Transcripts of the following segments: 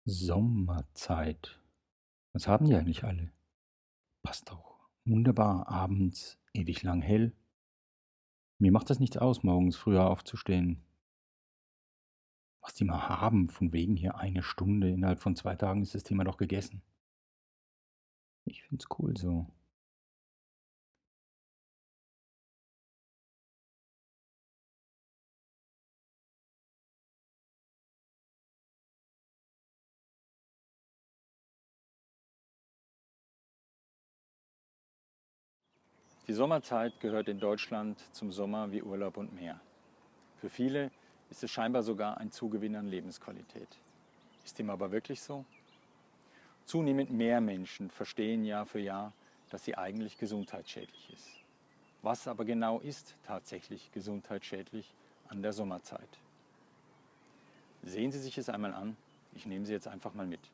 Sommerzeit. Was haben die eigentlich alle? Passt doch wunderbar abends, ewig lang hell. Mir macht das nichts aus, morgens früher aufzustehen. Was die mal haben, von wegen hier eine Stunde, innerhalb von 2 Tagen ist das Thema doch gegessen. Ich find's cool so. Die Sommerzeit gehört in Deutschland zum Sommer wie Urlaub und Meer. Für viele ist es scheinbar sogar ein Zugewinn an Lebensqualität. Ist dem aber wirklich so? Zunehmend mehr Menschen verstehen Jahr für Jahr, dass sie eigentlich gesundheitsschädlich ist. Was aber genau ist tatsächlich gesundheitsschädlich an der Sommerzeit? Sehen Sie sich es einmal an. Ich nehme Sie jetzt einfach mal mit.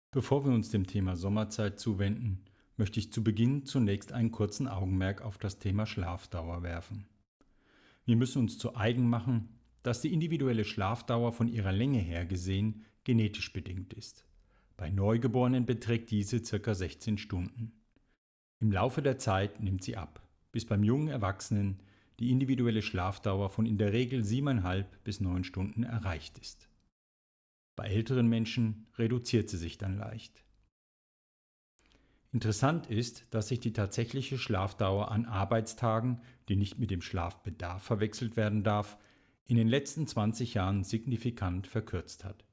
Bevor wir uns dem Thema Sommerzeit zuwenden, möchte ich zu Beginn zunächst einen kurzen Augenmerk auf das Thema Schlafdauer werfen. Wir müssen uns zu eigen machen, dass die individuelle Schlafdauer von ihrer Länge her gesehen genetisch bedingt ist. Bei Neugeborenen beträgt diese ca. 16 Stunden. Im Laufe der Zeit nimmt sie ab, bis beim jungen Erwachsenen die individuelle Schlafdauer von in der Regel 7,5 bis 9 Stunden erreicht ist. Bei älteren Menschen reduziert sie sich dann leicht. Interessant ist, dass sich die tatsächliche Schlafdauer an Arbeitstagen, die nicht mit dem Schlafbedarf verwechselt werden darf, in den letzten 20 Jahren signifikant verkürzt hat.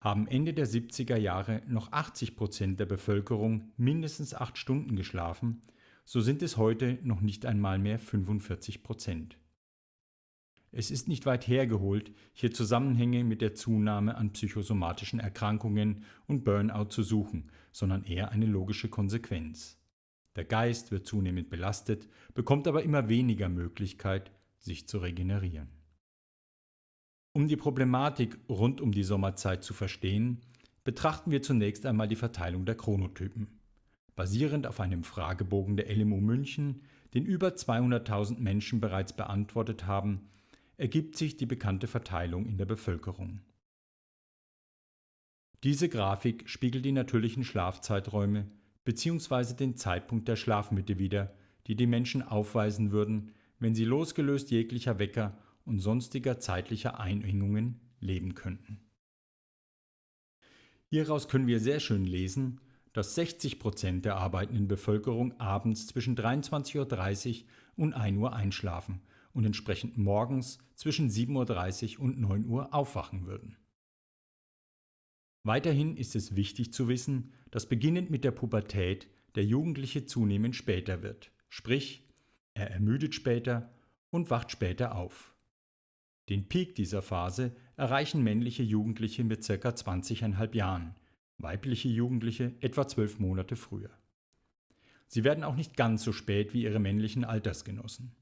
Haben Ende der 70er Jahre noch 80% der Bevölkerung mindestens 8 Stunden geschlafen, so sind es heute noch nicht einmal mehr 45%. Es ist nicht weit hergeholt, hier Zusammenhänge mit der Zunahme an psychosomatischen Erkrankungen und Burnout zu suchen, sondern eher eine logische Konsequenz. Der Geist wird zunehmend belastet, bekommt aber immer weniger Möglichkeit, sich zu regenerieren. Um die Problematik rund um die Sommerzeit zu verstehen, betrachten wir zunächst einmal die Verteilung der Chronotypen. Basierend auf einem Fragebogen der LMU München, den über 200.000 Menschen bereits beantwortet haben, ergibt sich die bekannte Verteilung in der Bevölkerung. Diese Grafik spiegelt die natürlichen Schlafzeiträume bzw. den Zeitpunkt der Schlafmitte wider, die die Menschen aufweisen würden, wenn sie losgelöst jeglicher Wecker und sonstiger zeitlicher Einengungen leben könnten. Hieraus können wir sehr schön lesen, dass 60% der arbeitenden Bevölkerung abends zwischen 23:30 und 1 Uhr einschlafen und entsprechend morgens zwischen 7:30 und 9 Uhr aufwachen würden. Weiterhin ist es wichtig zu wissen, dass beginnend mit der Pubertät der Jugendliche zunehmend später wird, sprich, er ermüdet später und wacht später auf. Den Peak dieser Phase erreichen männliche Jugendliche mit ca. 20,5 Jahren, weibliche Jugendliche etwa 12 Monate früher. Sie werden auch nicht ganz so spät wie ihre männlichen Altersgenossen.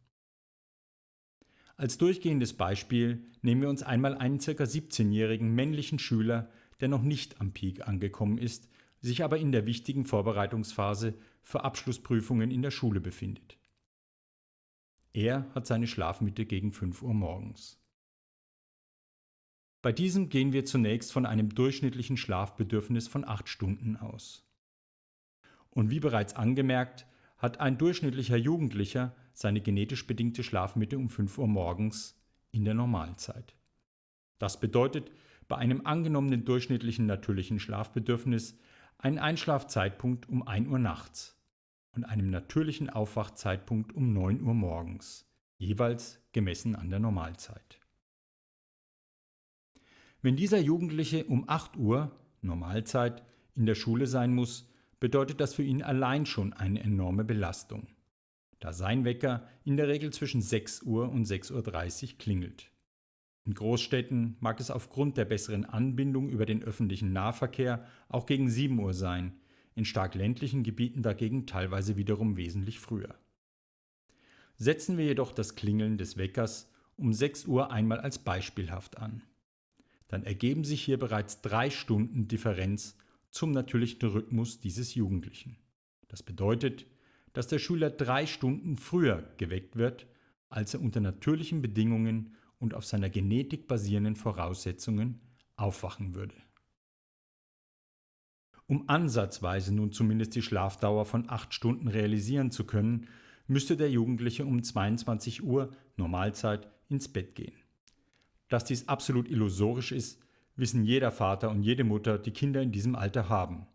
Als durchgehendes Beispiel nehmen wir uns einmal einen ca. 17-jährigen männlichen Schüler, der noch nicht am Peak angekommen ist, sich aber in der wichtigen Vorbereitungsphase für Abschlussprüfungen in der Schule befindet. Er hat seine Schlafmitte gegen 5 Uhr morgens. Bei diesem gehen wir zunächst von einem durchschnittlichen Schlafbedürfnis von 8 Stunden aus. Und wie bereits angemerkt, hat ein durchschnittlicher Jugendlicher seine genetisch bedingte Schlafmitte um 5 Uhr morgens in der Normalzeit. Das bedeutet bei einem angenommenen durchschnittlichen natürlichen Schlafbedürfnis einen Einschlafzeitpunkt um 1 Uhr nachts und einem natürlichen Aufwachzeitpunkt um 9 Uhr morgens, jeweils gemessen an der Normalzeit. Wenn dieser Jugendliche um 8 Uhr, Normalzeit, in der Schule sein muss, bedeutet das für ihn allein schon eine enorme Belastung. da sein Wecker in der Regel zwischen 6 Uhr und 6:30 Uhr klingelt. In Großstädten mag es aufgrund der besseren Anbindung über den öffentlichen Nahverkehr auch gegen 7 Uhr sein, in stark ländlichen Gebieten dagegen teilweise wiederum wesentlich früher. Setzen wir jedoch das Klingeln des Weckers um 6 Uhr einmal als beispielhaft an. Dann ergeben sich hier bereits 3 Stunden Differenz zum natürlichen Rhythmus dieses Jugendlichen. Das bedeutet, dass der Schüler 3 Stunden früher geweckt wird, als er unter natürlichen Bedingungen und auf seiner Genetik basierenden Voraussetzungen aufwachen würde. Um ansatzweise nun zumindest die Schlafdauer von 8 Stunden realisieren zu können, müsste der Jugendliche um 22 Uhr Normalzeit ins Bett gehen. Dass dies absolut illusorisch ist, wissen jeder Vater und jede Mutter, die Kinder in diesem Alter haben.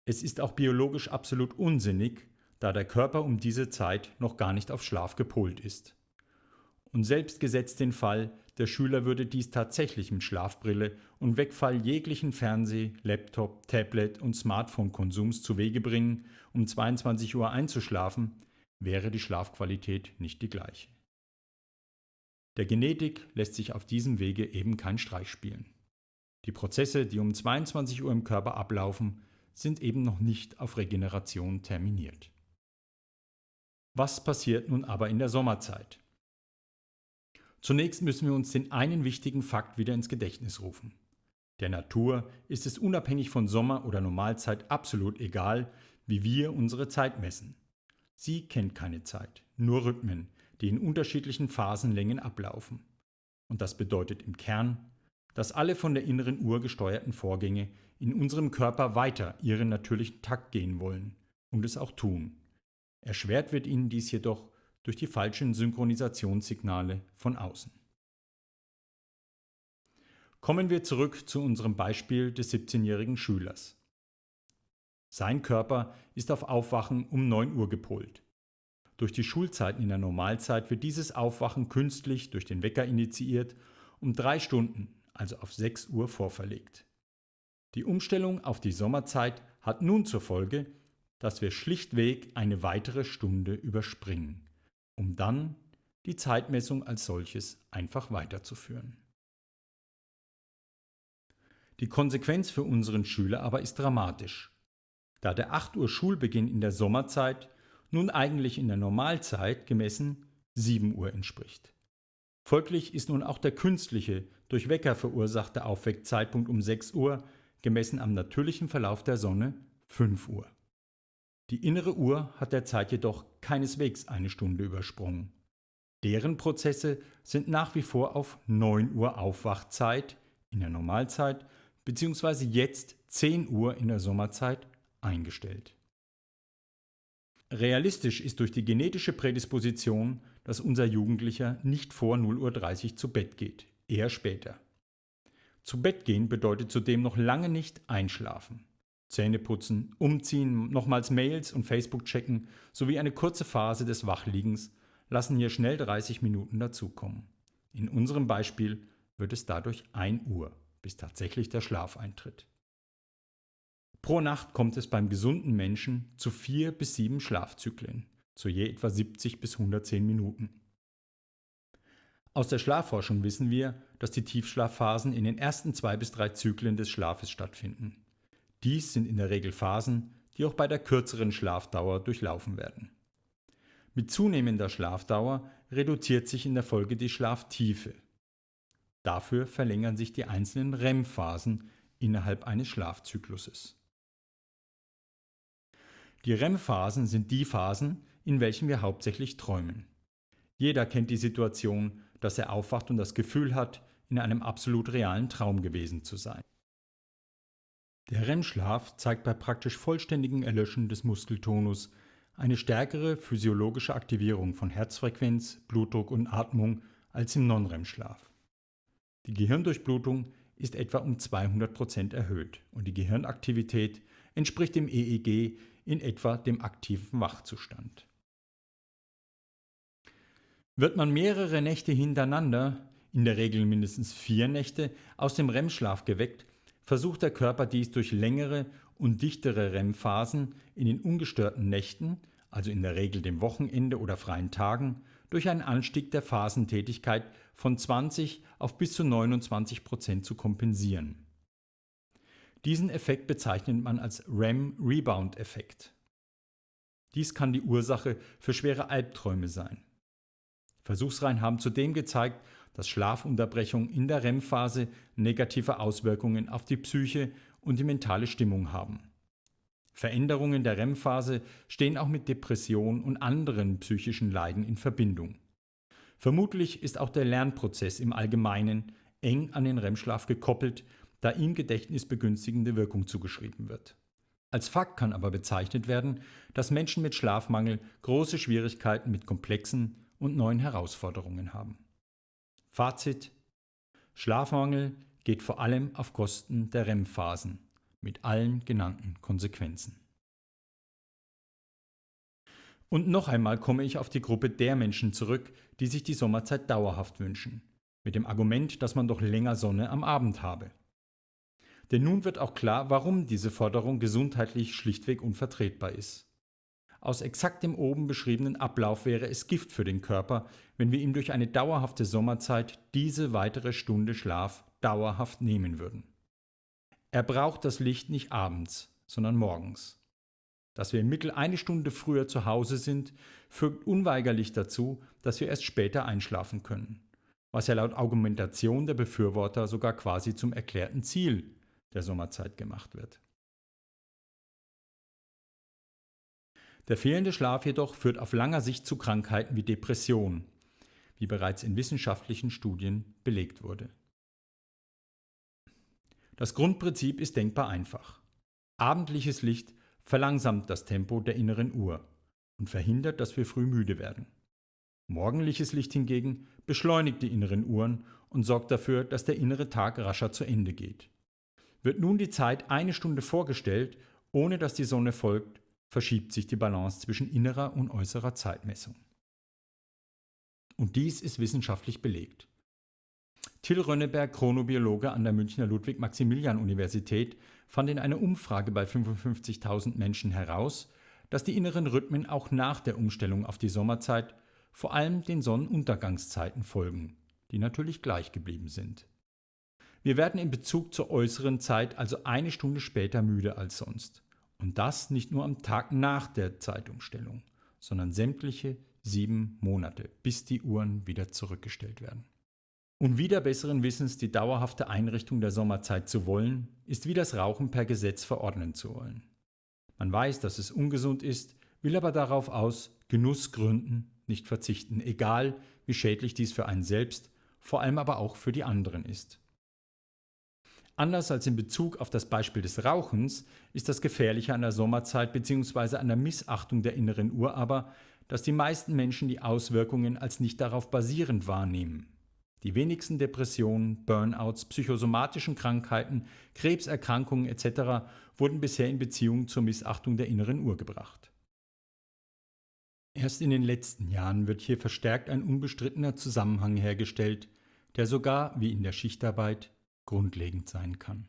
Es ist auch biologisch absolut unsinnig, da der Körper um diese Zeit noch gar nicht auf Schlaf gepolt ist. Und selbst gesetzt den Fall, der Schüler würde dies tatsächlich mit Schlafbrille und Wegfall jeglichen Fernseh-, Laptop-, Tablet- und Smartphone-Konsums zu Wege bringen, um 22 Uhr einzuschlafen, wäre die Schlafqualität nicht die gleiche. Der Genetik lässt sich auf diesem Wege eben kein Streich spielen. Die Prozesse, die um 22 Uhr im Körper ablaufen, sind eben noch nicht auf Regeneration terminiert. Was passiert nun aber in der Sommerzeit? Zunächst müssen wir uns den einen wichtigen Fakt wieder ins Gedächtnis rufen. Der Natur ist es unabhängig von Sommer- oder Normalzeit absolut egal, wie wir unsere Zeit messen. Sie kennt keine Zeit, nur Rhythmen, die in unterschiedlichen Phasenlängen ablaufen. Und das bedeutet im Kern, dass alle von der inneren Uhr gesteuerten Vorgänge in unserem Körper weiter ihren natürlichen Takt gehen wollen und es auch tun. Erschwert wird ihnen dies jedoch durch die falschen Synchronisationssignale von außen. Kommen wir zurück zu unserem Beispiel des 17-jährigen Schülers. Sein Körper ist auf Aufwachen um 9 Uhr gepolt. Durch die Schulzeiten in der Normalzeit wird dieses Aufwachen künstlich durch den Wecker initiiert, um 3 Stunden, also auf 6 Uhr vorverlegt. Die Umstellung auf die Sommerzeit hat nun zur Folge, dass wir schlichtweg eine weitere Stunde überspringen, um dann die Zeitmessung als solches einfach weiterzuführen. Die Konsequenz für unseren Schüler aber ist dramatisch, da der 8 Uhr Schulbeginn in der Sommerzeit nun eigentlich in der Normalzeit gemessen 7 Uhr entspricht. Folglich ist nun auch der künstliche, durch Wecker verursachte Aufweckzeitpunkt um 6 Uhr, gemessen am natürlichen Verlauf der Sonne, 5 Uhr. Die innere Uhr hat derzeit jedoch keineswegs eine Stunde übersprungen. Deren Prozesse sind nach wie vor auf 9 Uhr Aufwachzeit in der Normalzeit bzw. jetzt 10 Uhr in der Sommerzeit eingestellt. Realistisch ist durch die genetische Prädisposition, dass unser Jugendlicher nicht vor 0:30 Uhr zu Bett geht, eher später. Zu Bett gehen bedeutet zudem noch lange nicht einschlafen. Zähne putzen, umziehen, nochmals Mails und Facebook checken sowie eine kurze Phase des Wachliegens lassen hier schnell 30 Minuten dazukommen. In unserem Beispiel wird es dadurch 1 Uhr, bis tatsächlich der Schlaf eintritt. Pro Nacht kommt es beim gesunden Menschen zu 4 bis 7 Schlafzyklen, zu je etwa 70 bis 110 Minuten. Aus der Schlafforschung wissen wir, dass die Tiefschlafphasen in den ersten 2 bis 3 Zyklen des Schlafes stattfinden. Dies sind in der Regel Phasen, die auch bei der kürzeren Schlafdauer durchlaufen werden. Mit zunehmender Schlafdauer reduziert sich in der Folge die Schlaftiefe. Dafür verlängern sich die einzelnen REM-Phasen innerhalb eines Schlafzykluses. Die REM-Phasen sind die Phasen, in welchen wir hauptsächlich träumen. Jeder kennt die Situation, dass er aufwacht und das Gefühl hat, in einem absolut realen Traum gewesen zu sein. Der REM-Schlaf zeigt bei praktisch vollständigem Erlöschen des Muskeltonus eine stärkere physiologische Aktivierung von Herzfrequenz, Blutdruck und Atmung als im Non-REM-Schlaf. Die Gehirndurchblutung ist etwa um 200% erhöht und die Gehirnaktivität entspricht dem EEG in etwa dem aktiven Wachzustand. Wird man mehrere Nächte hintereinander, in der Regel mindestens 4 Nächte, aus dem REM-Schlaf geweckt, versucht der Körper dies durch längere und dichtere REM-Phasen in den ungestörten Nächten also in der Regel dem Wochenende oder freien Tagen, durch einen Anstieg der Phasentätigkeit von 20 auf bis zu 29% zu kompensieren. Diesen Effekt bezeichnet man als REM-Rebound-Effekt. Dies kann die Ursache für schwere Albträume sein. Versuchsreihen haben zudem gezeigt, dass Schlafunterbrechungen in der REM-Phase negative Auswirkungen auf die Psyche und die mentale Stimmung haben. Veränderungen der REM-Phase stehen auch mit Depressionen und anderen psychischen Leiden in Verbindung. Vermutlich ist auch der Lernprozess im Allgemeinen eng an den REM-Schlaf gekoppelt, da ihm gedächtnisbegünstigende Wirkung zugeschrieben wird. Als Fakt kann aber bezeichnet werden, dass Menschen mit Schlafmangel große Schwierigkeiten mit komplexen und neuen Herausforderungen haben. Fazit: Schlafmangel geht vor allem auf Kosten der REM-Phasen, mit allen genannten Konsequenzen. Und noch einmal komme ich auf die Gruppe der Menschen zurück, die sich die Sommerzeit dauerhaft wünschen, mit dem Argument, dass man doch länger Sonne am Abend habe. Denn nun wird auch klar, warum diese Forderung gesundheitlich schlichtweg unvertretbar ist. Aus exakt dem oben beschriebenen Ablauf wäre es Gift für den Körper, wenn wir ihm durch eine dauerhafte Sommerzeit diese weitere Stunde Schlaf dauerhaft nehmen würden. Er braucht das Licht nicht abends, sondern morgens. Dass wir im Mittel eine Stunde früher zu Hause sind, führt unweigerlich dazu, dass wir erst später einschlafen können, was ja laut Argumentation der Befürworter sogar quasi zum erklärten Ziel der Sommerzeit gemacht wird. Der fehlende Schlaf jedoch führt auf langer Sicht zu Krankheiten wie Depression, wie bereits in wissenschaftlichen Studien belegt wurde. Das Grundprinzip ist denkbar einfach. Abendliches Licht verlangsamt das Tempo der inneren Uhr und verhindert, dass wir früh müde werden. Morgendliches Licht hingegen beschleunigt die inneren Uhren und sorgt dafür, dass der innere Tag rascher zu Ende geht. Wird nun die Zeit eine Stunde vorgestellt, ohne dass die Sonne folgt, verschiebt sich die Balance zwischen innerer und äußerer Zeitmessung. Und dies ist wissenschaftlich belegt. Till Rönneberg, Chronobiologe an der Münchner Ludwig-Maximilian-Universität, fand in einer Umfrage bei 55.000 Menschen heraus, dass die inneren Rhythmen auch nach der Umstellung auf die Sommerzeit vor allem den Sonnenuntergangszeiten folgen, die natürlich gleich geblieben sind. Wir werden in Bezug zur äußeren Zeit also eine Stunde später müde als sonst. Und das nicht nur am Tag nach der Zeitumstellung, sondern sämtliche 7 Monate, bis die Uhren wieder zurückgestellt werden. Und wider besseren Wissens die dauerhafte Einrichtung der Sommerzeit zu wollen, ist wie das Rauchen per Gesetz verordnen zu wollen. Man weiß, dass es ungesund ist, will aber darauf aus Genussgründen nicht verzichten, egal wie schädlich dies für einen selbst, vor allem aber auch für die anderen ist. Anders als in Bezug auf das Beispiel des Rauchens ist das Gefährliche an der Sommerzeit bzw. an der Missachtung der inneren Uhr aber, dass die meisten Menschen die Auswirkungen als nicht darauf basierend wahrnehmen. Die wenigsten Depressionen, Burnouts, psychosomatischen Krankheiten, Krebserkrankungen etc. wurden bisher in Beziehung zur Missachtung der inneren Uhr gebracht. Erst in den letzten Jahren wird hier verstärkt ein unbestrittener Zusammenhang hergestellt, der sogar, wie in der Schichtarbeit, grundlegend sein kann.